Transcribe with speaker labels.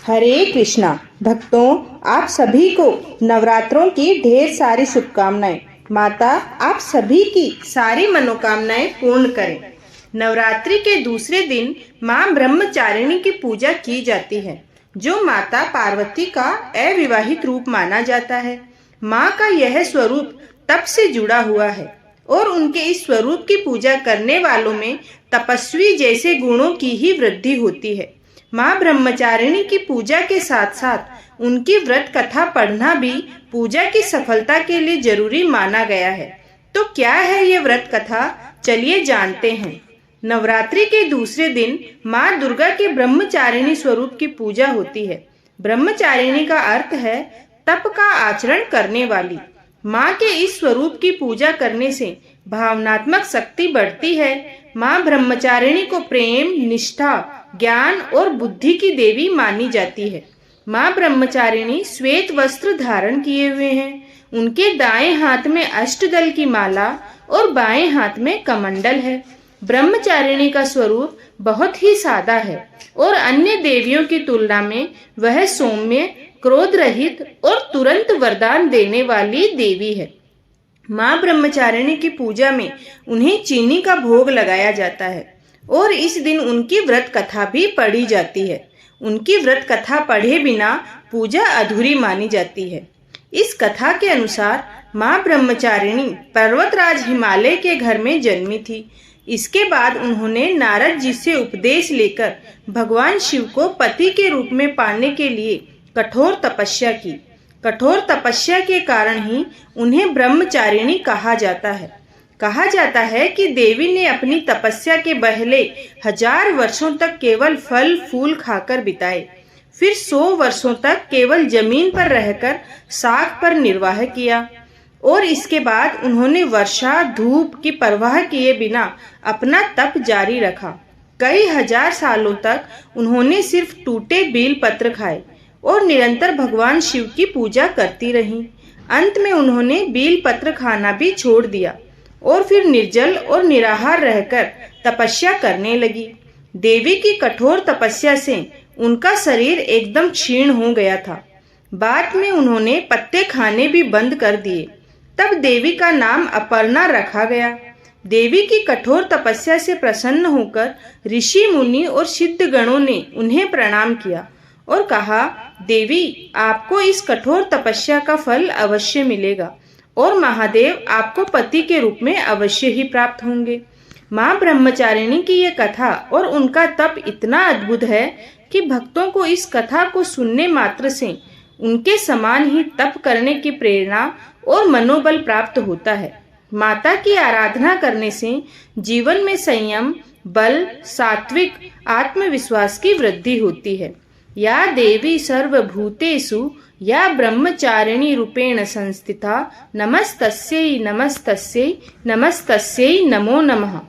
Speaker 1: हरे कृष्णा भक्तों, आप सभी को नवरात्रों की ढेर सारी शुभकामनाएं। माता आप सभी की सारी मनोकामनाएं पूर्ण करें। नवरात्रि के दूसरे दिन मां ब्रह्मचारिणी की पूजा की जाती है, जो माता पार्वती का अविवाहित रूप माना जाता है। मां का यह स्वरूप तप से जुड़ा हुआ है और उनके इस स्वरूप की पूजा करने वालों में तपस्वी जैसे गुणों की ही वृद्धि होती है। मां ब्रह्मचारिणी की पूजा के साथ साथ उनकी व्रत कथा पढ़ना भी पूजा की सफलता के लिए जरूरी माना गया है। तो क्या है ये व्रत कथा, चलिए जानते हैं। नवरात्रि के दूसरे दिन मां दुर्गा के ब्रह्मचारिणी स्वरूप की पूजा होती है। ब्रह्मचारिणी का अर्थ है तप का आचरण करने वाली। मां के इस स्वरूप की पूजा करने से भावनात्मक शक्ति बढ़ती है। मां ब्रह्मचारिणी को प्रेम, निष्ठा, ज्ञान और बुद्धि की देवी मानी जाती है। मां ब्रह्मचारिणी श्वेत वस्त्र धारण किए हुए हैं। उनके दाएं हाथ में अष्टदल की माला और बाएं हाथ में कमंडल है। ब्रह्मचारिणी का स्वरूप बहुत ही सादा है और अन्य देवियों की तुलना में वह सौम्य, क्रोध रहित और तुरंत वरदान देने वाली देवी है। मां ब्रह्मचारिणी की पूजा में उन्हें चीनी का भोग लगाया जाता है और इस दिन उनकी व्रत कथा भी पढ़ी जाती है। उनकी व्रत कथा पढ़े बिना पूजा अधूरी मानी जाती है। इस कथा के अनुसार मां ब्रह्मचारिणी पर्वतराज हिमालय के घर में जन्मी थी। इसके बाद उन्होंने नारद जी से उपदेश लेकर भगवान शिव को पति के रूप में पाने के लिए कठोर तपस्या की। कठोर तपस्या के कारण ही उन्हें ब्रह्मचारिणी कहा जाता है। कहा जाता है कि देवी ने अपनी तपस्या के पहले 1000 वर्षों तक केवल फल फूल खाकर बिताए, फिर 100 वर्षों तक केवल जमीन पर रहकर साग पर निर्वाह किया और इसके बाद उन्होंने वर्षा धूप की परवाह किए बिना अपना तप जारी रखा। कई हजार सालों तक उन्होंने सिर्फ टूटे बेल पत्र खाए और निरंतर भगवान शिव की पूजा करती रहीं। अंत में उन्होंने बेल पत्र खाना भी छोड़ दिया और फिर निर्जल और निराहार रहकर तपस्या करने लगी। देवी की कठोर तपस्या से उनका शरीर एकदम क्षीण हो गया था। बाद में उन्होंने पत्ते खाने भी बंद कर दिए। तब देवी का नाम अपर्णा रखा गया। देवी की कठोर तपस्या से प्रसन्न होकर ऋषि मुनि और सिद्ध गणों ने उन्हें प्रणाम किया और कहा, देवी आपको इस कठोर तपस्या का फल अवश्य मिलेगा और महादेव आपको पति के रूप में अवश्य ही प्राप्त होंगे। मां ब्रह्मचारिणी की ये कथा और उनका तप इतना अद्भुत है कि भक्तों को इस कथा को सुनने मात्र से उनके समान ही तप करने की प्रेरणा और मनोबल प्राप्त होता है। माता की आराधना करने से जीवन में संयम, बल, सात्विक आत्मविश्वास की वृद्धि होती है। या देवी सर्वभूतेषु या ब्रह्मचारिणी रूपेण संस्थिता नमस्तस्यै नमस्तस्यै नमस्तस्यै नमो नमः।